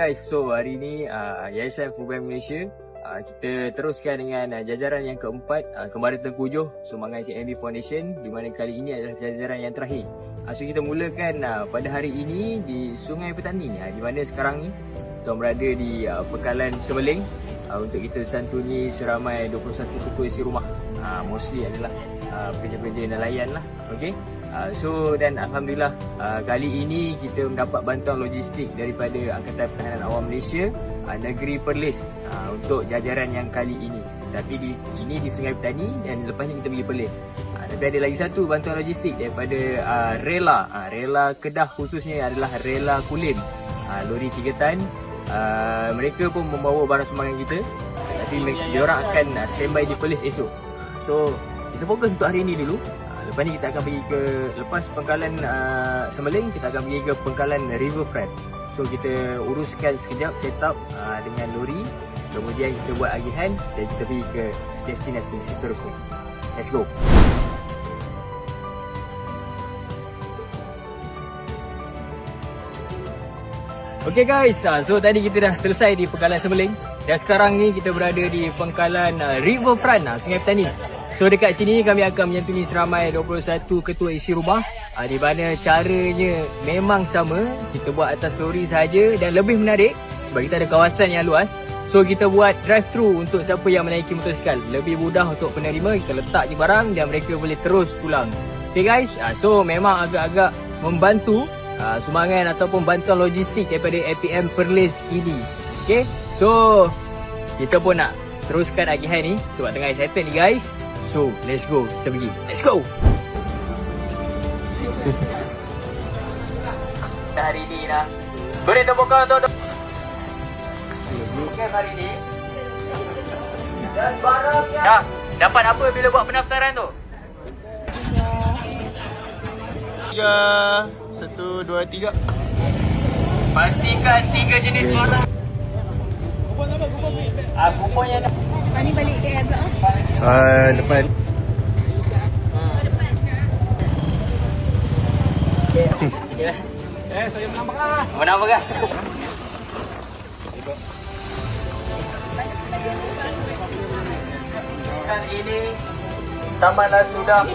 guys, so hari ni Yayasan Foodbank Malaysia kita teruskan dengan jajaran yang keempat, Kembara Tengkujuh Sumbangan CMB Foundation, di mana kali ini adalah jajaran yang terakhir. So kita mulakan pada hari ini di Sungai Petani, di mana sekarang ni kita berada di Pekalan Semeling untuk kita santuni seramai 21 ketua isi rumah. Mostly adalah pekerja-pekerja nelayan lah. Okay. So dan Alhamdulillah kali ini kita mendapat bantuan logistik daripada Angkatan Pertahanan Awam Malaysia Negeri Perlis untuk jajaran yang kali ini. Tapi ini di Sungai Petani dan lepas ni kita pergi Perlis. Tapi ada lagi satu bantuan logistik daripada Rela Kedah, khususnya adalah Rela Kulim, lori 3 tan. Mereka pun membawa barang sumbangan kita, tapi diorang akan standby di Perlis esok. So kita fokus untuk hari ini dulu. Lepas ni kita akan pergi ke, lepas Pangkalan Semeling, kita akan pergi ke Pangkalan Riverfront. So kita uruskan sekejap setup dengan lori, kemudian kita buat agihan dan kita pergi ke destinasi seterusnya. Let's go. Okay guys, so tadi kita dah selesai di Pangkalan Semeling dan sekarang ni kita berada di Pangkalan Riverfront, Sungai Petani. So dekat sini kami akan menyantuni seramai 21 ketua isi rumah, di mana caranya memang sama, kita buat atas lori sahaja dan lebih menarik sebab kita ada kawasan yang luas. So kita buat drive thru untuk siapa yang menaiki motosikal, lebih mudah untuk penerima, kita letak je barang dan mereka boleh terus pulang. Okay guys, so memang agak-agak membantu sumbangan ataupun bantuan logistik daripada APM Perlis ini. Okay, so kita pun nak teruskan agihan ni sebab tengah excited ni guys. So let's go, kita pergi. Let's go. Hari ni dah beri tepuk tangan untuk hari ni. Dan barangnya dah dapat apa bila buat pendaftaran tu? 3 1 2 3. Pastikan 3 jenis barang. Kupon apa? Kupon yang Ni balik ke agak depan. Okay. Saya menang bakal. Menang bakal. Dan ini Taman Sudah